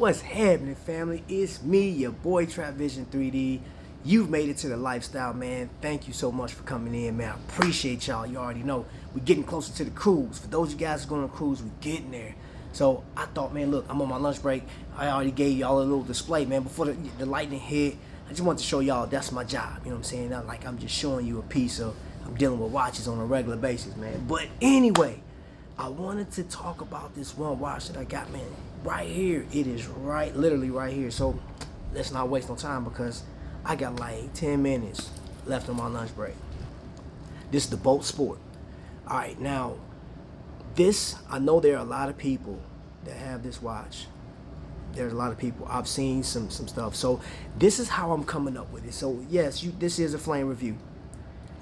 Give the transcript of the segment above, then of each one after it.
What's happening, family? It's me, your boy Trapvision 3D. You've made it to the lifestyle, man. Thank you so much for coming in, man. I appreciate y'all. You already know we're getting closer to the cruise. For those of you guys who's going on a cruise, we're getting there. So I thought, man, look, I'm on my lunch break. I already gave y'all a little display, man. Before the lightning hit, I just wanted to show y'all that's my job. You know what I'm saying? Not like I'm just showing you a piece of, I'm dealing with watches on a regular basis, man. But anyway, I wanted to talk about this one watch that I got, man. Right here. It is literally right here. So let's not waste no time because I got like 10 minutes left on my lunch break. This is the Bolt Sport. All right, now this, I know there are a lot of people that have this watch. There's a lot of people. I've seen some stuff. So this is how I'm coming up with it. So yes, this is a flame review.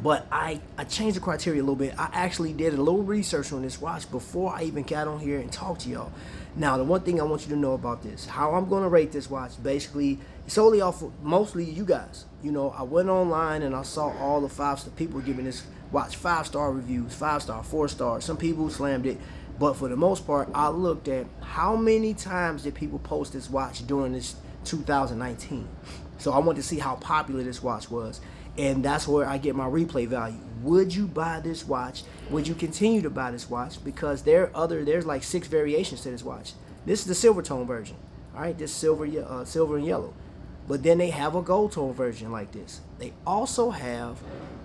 But I changed the criteria a little bit. I actually did a little research on this watch before I even got on here and talked to y'all. Now, the one thing I want you to know about this, how I'm going to rate this watch, basically, solely off of mostly you guys. You know, I went online and I saw all the 5-star people giving this watch 5-star reviews, 5-star, 4-star. Some people slammed it. But for the most part, I looked at how many times did people post this watch during this 2019. So I wanted to see how popular this watch was. And that's where I get my replay value. Would you buy this watch? Would you continue to buy this watch? Because there's like 6 variations to this watch. This is the silver tone version. All right, this silver and yellow. But then they have a gold tone version like this. They also have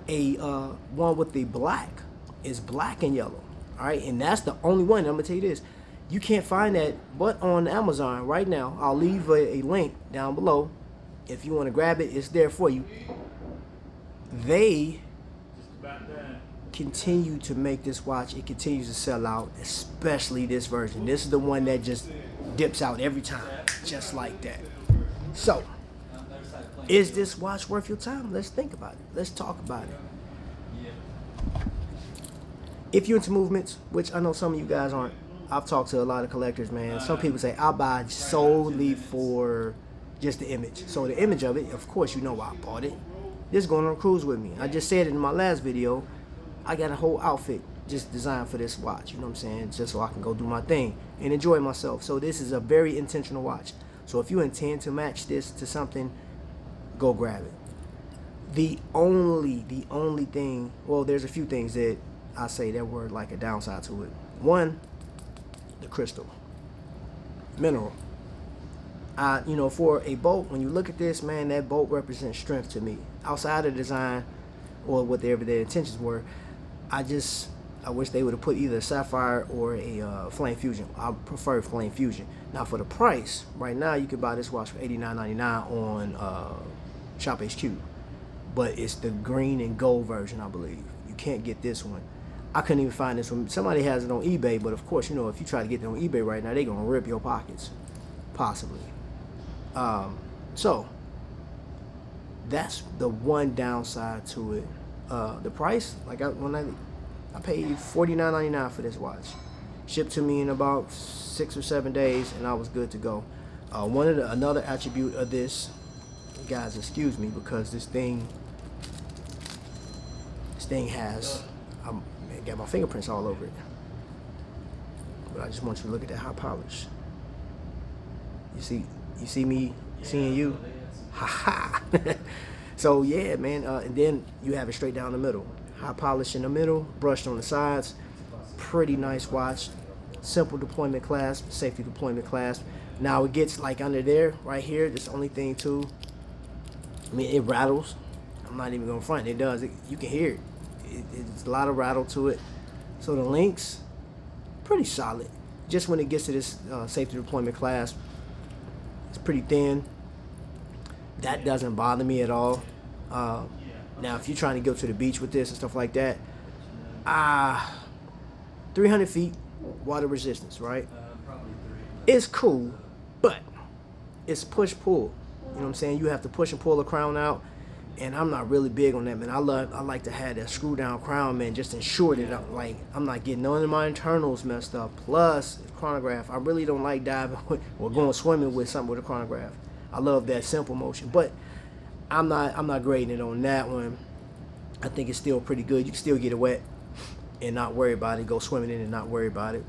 a one with the black. It's black and yellow. All right, and that's the only one. I'm gonna tell you this. You can't find that but on Amazon right now. I'll leave a link down below. If you want to grab it, it's there for you. They continue to make this watch. It continues to sell out, especially this version. This is the one that just dips out every time, just like that. So, is this watch worth your time? Let's think about it. Let's talk about it. If you're into movements, which I know some of you guys aren't, I've talked to a lot of collectors, man. Some people say, I'll buy solely for just the image. So the image of it, of course, you know why I bought it. This is going on a cruise with me. I just said it in my last video. I got a whole outfit just designed for this watch. You know what I'm saying? Just so I can go do my thing and enjoy myself. So this is a very intentional watch. So if you intend to match this to something, go grab it. The only thing, well, there's a few things that I say that were like a downside to it. One, the crystal, mineral. You know, for a bolt, when you look at this, man, that bolt represents strength to me. Outside of the design or whatever their intentions were, I wish they would have put either a sapphire or a flame fusion. I prefer flame fusion. Now for the price, right now you can buy this watch for $89.99 on Shop HQ, but it's the green and gold version, I believe. You can't get this one. I couldn't even find this one. Somebody has it on eBay, but of course, you know, if you try to get it on eBay right now, they're gonna rip your pockets, possibly. So that's the one downside to it. The price, like I paid $49.99 for this watch, shipped to me in about 6 or 7 days, and I was good to go. Another attribute of this, guys, excuse me, because this thing has, I got my fingerprints all over it. But I just want you to look at that high polish. You see me seeing you? Ha-ha! So yeah, man, and then you have it straight down the middle. High polish in the middle, brushed on the sides. Pretty nice watch. Simple deployment clasp, safety deployment clasp. Now it gets like under there, right here, this only thing too. I mean, it rattles. I'm not even gonna front, it does. You can hear it. It's a lot of rattle to it. So the links, pretty solid. Just when it gets to this safety deployment clasp, it's pretty thin. That doesn't bother me at all. Now, if you're trying to go to the beach with this and stuff like that, 300 feet, water resistance, right? It's cool, but it's push-pull. You know what I'm saying? You have to push and pull the crown out, and I'm not really big on that, man. I like to have that screw-down crown, man, just ensure that I'm not getting none of my internals messed up. Plus, chronograph, I really don't like diving or going swimming with something with a chronograph. I love that simple motion, but I'm not grading it on that one. I think it's still pretty good. You can still get it wet and not worry about it. Go swimming in and not worry about it.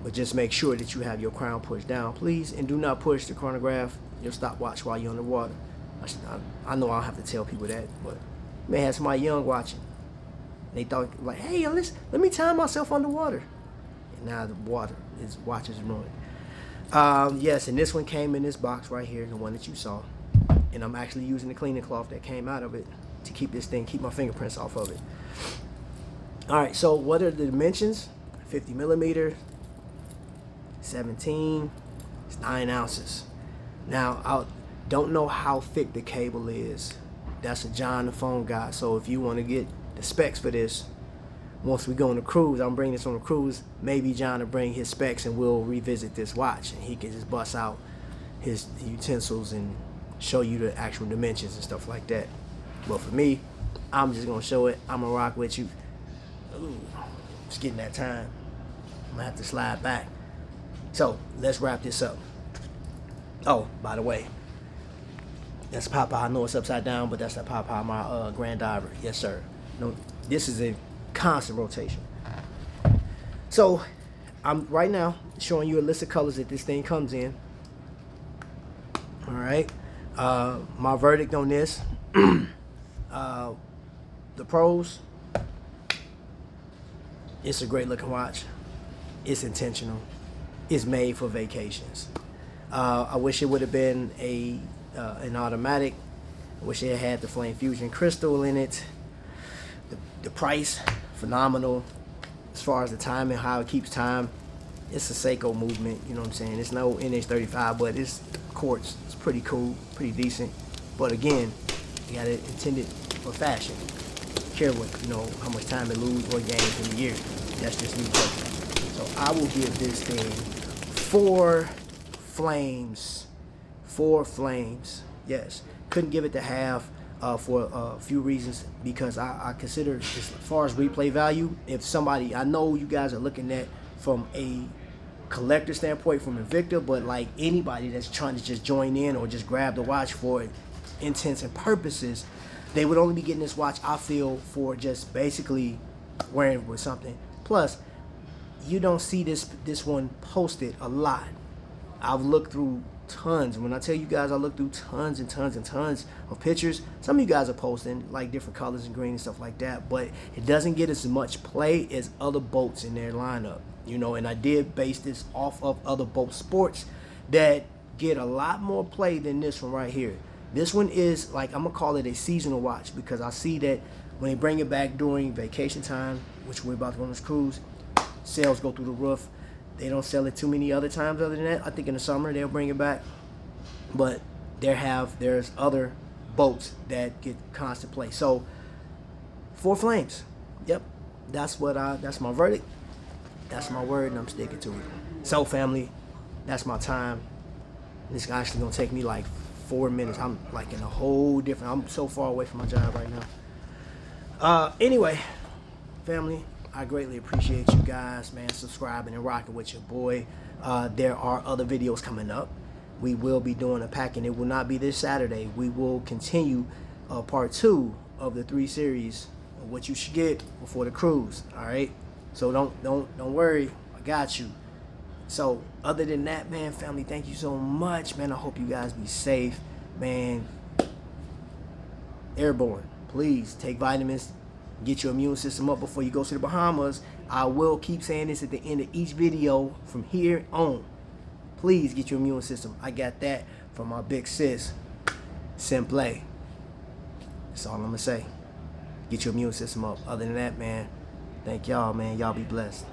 But just make sure that you have your crown pushed down, please, and do not push the chronograph, your stopwatch, while you're underwater. I know I'll have to tell people that, but you may have somebody young watching. They thought like, hey, let me time myself underwater. And now the watch is ruined. Yes, and this one came in this box right here, the one that you saw. And I'm actually using the cleaning cloth that came out of it to keep my fingerprints off of it. All right, so what are the dimensions? 50 millimeters, 17, it's 9 ounces. Now, I don't know how thick the cable is. That's a John the phone guy. So if you want to get the specs for this, once we go on the cruise, I'm bringing this on the cruise, maybe John will bring his specs and we'll revisit this watch. And he can just bust out his utensils and show you the actual dimensions and stuff like that. But for me, I'm just going to show it. I'm going to rock with you. Ooh, it's getting that time. I'm going to have to slide back. So, let's wrap this up. Oh, by the way, that's Papa. I know it's upside down, but that's the Papa, my grand diver. Yes, sir. No, this is a constant rotation. So, I'm right now showing you a list of colors that this thing comes in. All right. My verdict on this, the pros, it's a great looking watch. It's intentional. It's made for vacations. I wish it would have been an automatic. I wish it had the Flame Fusion crystal in it. The price, phenomenal. As far as the time and how it keeps time, it's a Seiko movement. You know what I'm saying? It's no NH35, but it's quartz. It's pretty cool, pretty decent. But again, you got it intended for fashion. Care what, how much time it loses or gains in a year. That's just me personally. So I will give this thing 4 flames. 4 flames. Yes. Couldn't give it the half for a few reasons, because I consider, as far as replay value, if somebody, I know you guys are looking at from a collector standpoint from Invicta, but like anybody that's trying to just join in or just grab the watch for intents and purposes, they would only be getting this watch, I feel, for just basically wearing it with something. Plus, you don't see this one posted a lot. I've looked through tons. When I tell you guys I look through tons and tons and tons of pictures, some of you guys are posting like different colors and green and stuff like that, but it doesn't get as much play as other boats in their lineup, and I did base this off of other boat sports that get a lot more play than this one right here. This one is, like, I'm gonna call it a seasonal watch, because I see that when they bring it back during vacation time, which we're about to go on this cruise, sales go through the roof. They don't sell it too many other times other than that. I think in the summer they'll bring it back. But there's other boats that get constant play. So 4 flames. Yep. That's my verdict. That's my word, and I'm sticking to it. So family, that's my time. This is actually gonna take me like 4 minutes. I'm like in a whole different, I'm so far away from my job right now. Anyway, family, I greatly appreciate you guys, man, subscribing and rocking with your boy. There are other videos coming up. We will be doing a packing. It will not be this Saturday. We will continue part 2 of the 3 series of what you should get before the cruise. All right. So don't worry. I got you. So other than that, man, family, thank you so much, man. I hope you guys be safe, man. Airborne, please take vitamins. Get your immune system up before you go to the Bahamas. I will keep saying this at the end of each video from here on. Please get your immune system. I got that from my big sis, Simple. That's all I'm going to say. Get your immune system up. Other than that, man, thank y'all, man. Y'all be blessed.